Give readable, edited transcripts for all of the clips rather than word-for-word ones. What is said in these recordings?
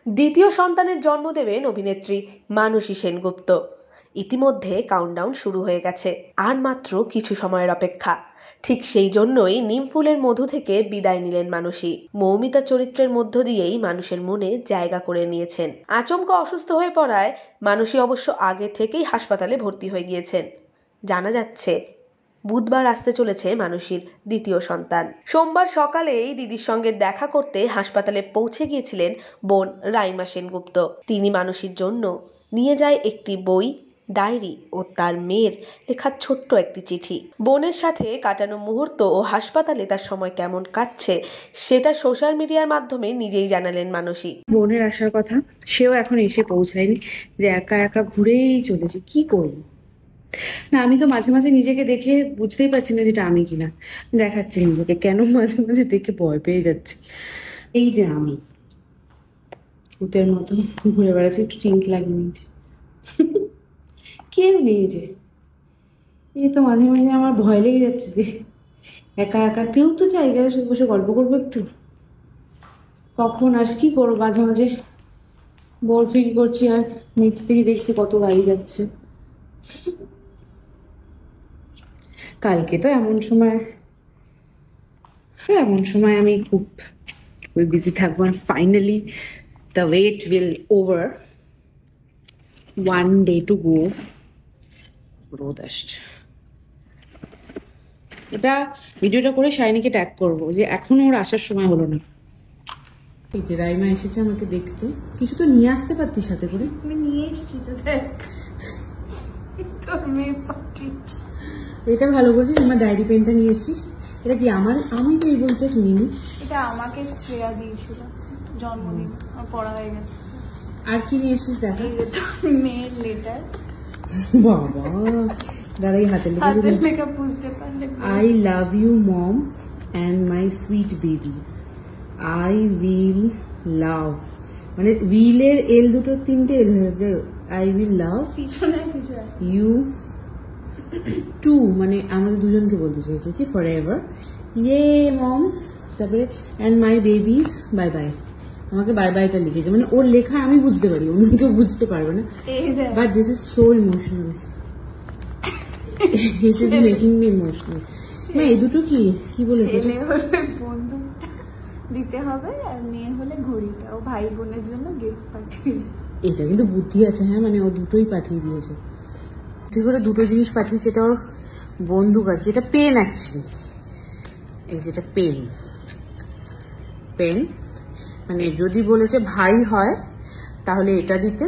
দ্বিতীয় সন্তানের জন্ম দেবেন অভিনেত্রী মানসী সেনগুপ্ত। ইতিমধ্যে কাউন্টডাউন শুরু হয়ে গেছে, আর মাত্র কিছু সময়ের অপেক্ষা। ঠিক সেই জন্যই নিমফুলের মধু থেকে বিদায় নিলেন মানসী। মৌমিতা চরিত্রের মধ্য দিয়েই মানুষের মনে জায়গা করে নিয়েছেন। আচমকা অসুস্থ হয়ে পড়ায় মানসী অবশ্য আগে থেকেই হাসপাতালে ভর্তি হয়ে গিয়েছেন। জানা যাচ্ছে বুধবার আসতে চলেছে মানসীর দ্বিতীয় সন্তান। সোমবার সকালেই দিদির সঙ্গে দেখা করতে হাসপাতালে পৌঁছে গিয়েছিলেন বোন রাইমা সেনগুপ্ত। তিনি মানসীর জন্য নিয়ে যায় একটি বই, ডায়েরি ও তার মেয়ের লেখা ছোট্ট একটি চিঠি। বোনের সাথে কাটানো মুহূর্ত ও হাসপাতালে তার সময় কেমন কাটছে সেটা সোশ্যাল মিডিয়ার মাধ্যমে নিজেই জানালেন মানসী। বোনের আসার কথা, সেও এখন এসে পৌঁছায়নি, যে একা একা ঘুরেই চলেছে। কি করবো না, আমি তো মাঝে মাঝে নিজেকে দেখে বুঝতেই পারছি না যেটা আমি কিনা। দেখাচ্ছি নিজেকে, কেন মাঝে মাঝে দেখে ভয় পেয়ে যাচ্ছি। এই যে আমি ভূতের মতো ঘুরে বেড়াচ্ছি, একটু টিঙ্ক লাগিয়ে নিয়েছি। কেউ নেই যে, এই তো মাঝে মাঝে আমার ভয় লেগে যাচ্ছে যে একা একা। কেউ তো জায়গায় বসে গল্প করবো একটু, কখন আর কি করবো। মাঝে মাঝে বোর ফিল করছি, আর নিচ থেকে দেখছি কত গাড়ি যাচ্ছে। কালকে তো এমন সময় আমি খুব বিজি থাকবো। আর finally the wait will over, one day to go. রোদ আসছে। এটা ভিডিওটা করে শাইনিকে ট্যাগ করবো যে এখনো ওর আসার সময় হলো না। এই যে রাইমা এসেছে আমাকে দেখতে। কিছু তো নিয়ে আসতে পারতি সাথে করে। আমি নিয়ে এসেছি তো, দেখ তোর মেয়ে পাঠিয়েছে। এটা ভালো করছিস, আমার ডায়েরি পেনটা নিয়ে এসেছিস। এটা কি আমি তো এই বইটা কিনিনি। এটা আমাকে শ্রেয়া দিয়েছিল জন্মদিন, আমার পড়া হয়ে গেছে। আর কি নিয়ে এসেছিস দেখা? তোর মেয়ের লেটার। বাবা দাদা, এই হাতের লেখা বুঝতে পারলে। I love you mom and my sweet baby. I will love, মানে উইলের এল দুটো তিনটে এল হয়ে যায়। I will love পিছনে you too, মানে আমাদের দুজনকে বলতে চাইছে কি forever. ইয়ে মম, তারপরে and my babies bye bye. আমাকে বাই বাইটা লিখেছে, মানে ওর লেখা আমি বুঝতে পারি, অন্য কেউ বুঝতে পারবে না। But this is so emotional. It is making me emotional. মা এই দুটো কি বলেছে? ছেলে হলে বন্দুক দিতে হবে, আর মেয়ে হলে ঘড়িটা। ও ভাই বোনের জন্য গিফট পাঠিয়েছে। এটা কিন্তু বুদ্ধি আছে। হ্যাঁ, মানে ও দুটোই পাঠিয়ে দিয়েছে। ঠিক করে দুটো জিনিস পাঠিয়েছে। এটা ওর বন্দুক আর কি, এটা পেন অ্যাকচুয়ালি। এই যেটা পেন, মানে যদি বলেছে ভাই হয় তাহলে এটা দিতে,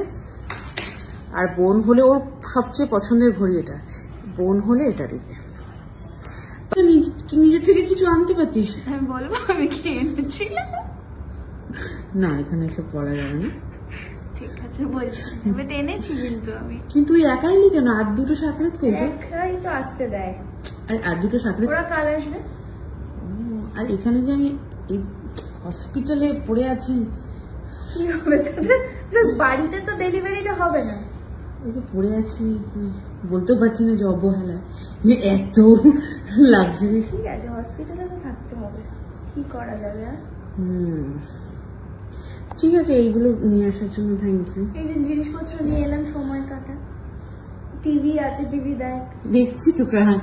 আর বোন হলে ওর সবচেয়ে পছন্দের ঘড়ি এটা, বোন হলে এটা দিতে। নিজের থেকে কিছু আনতে পারতিস? আমি বলবো আমি কি এনেছিলাম। না, এখানে এসব বলা যাবে না। ঠিক আছে বলছি, বাট এনেছি কিন্তু তুই একাই নি কেন? আর দুটো সাকরেত কই? একাই তো আসতে দেয়। আর দুটো সাকরেত ওরা কাল আসবে। আর এখানে যে আমি এই হসপিটালে পড়ে আছি, কি হবে তোদের? বাড়িতে তো ডেলিভারিটা হবে না। এই যে পড়ে আছি, বলতেও পারছি না যে অবহেলা, এত লাক্সারি। ঠিক আছে, হসপিটালে তো থাকতে হবে, কি করা যাবে আর। ঠিক আছে, এইগুলো নিয়ে আসার জন্য থ্যাংক ইউ। এই যে জিনিসপত্র নিয়ে এলাম, সময় কাটা। টিভি আছে, টিভি দেখ। দেখছি তো, হ্যাঁ,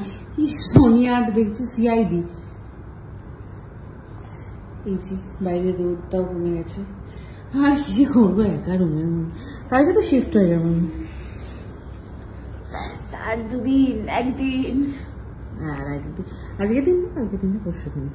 সোনিয়া দেখছি, সিআইডি। এই যে বাইরে রোদটাও কমে গেছে। আর কি করবো একা রুমের মধ্যে, কালকে তো শিফট হয়ে যাবো। আর দুদিন, একদিন, আর একদিন, আজকের দিন, কালকে দিন, পরশু দিন।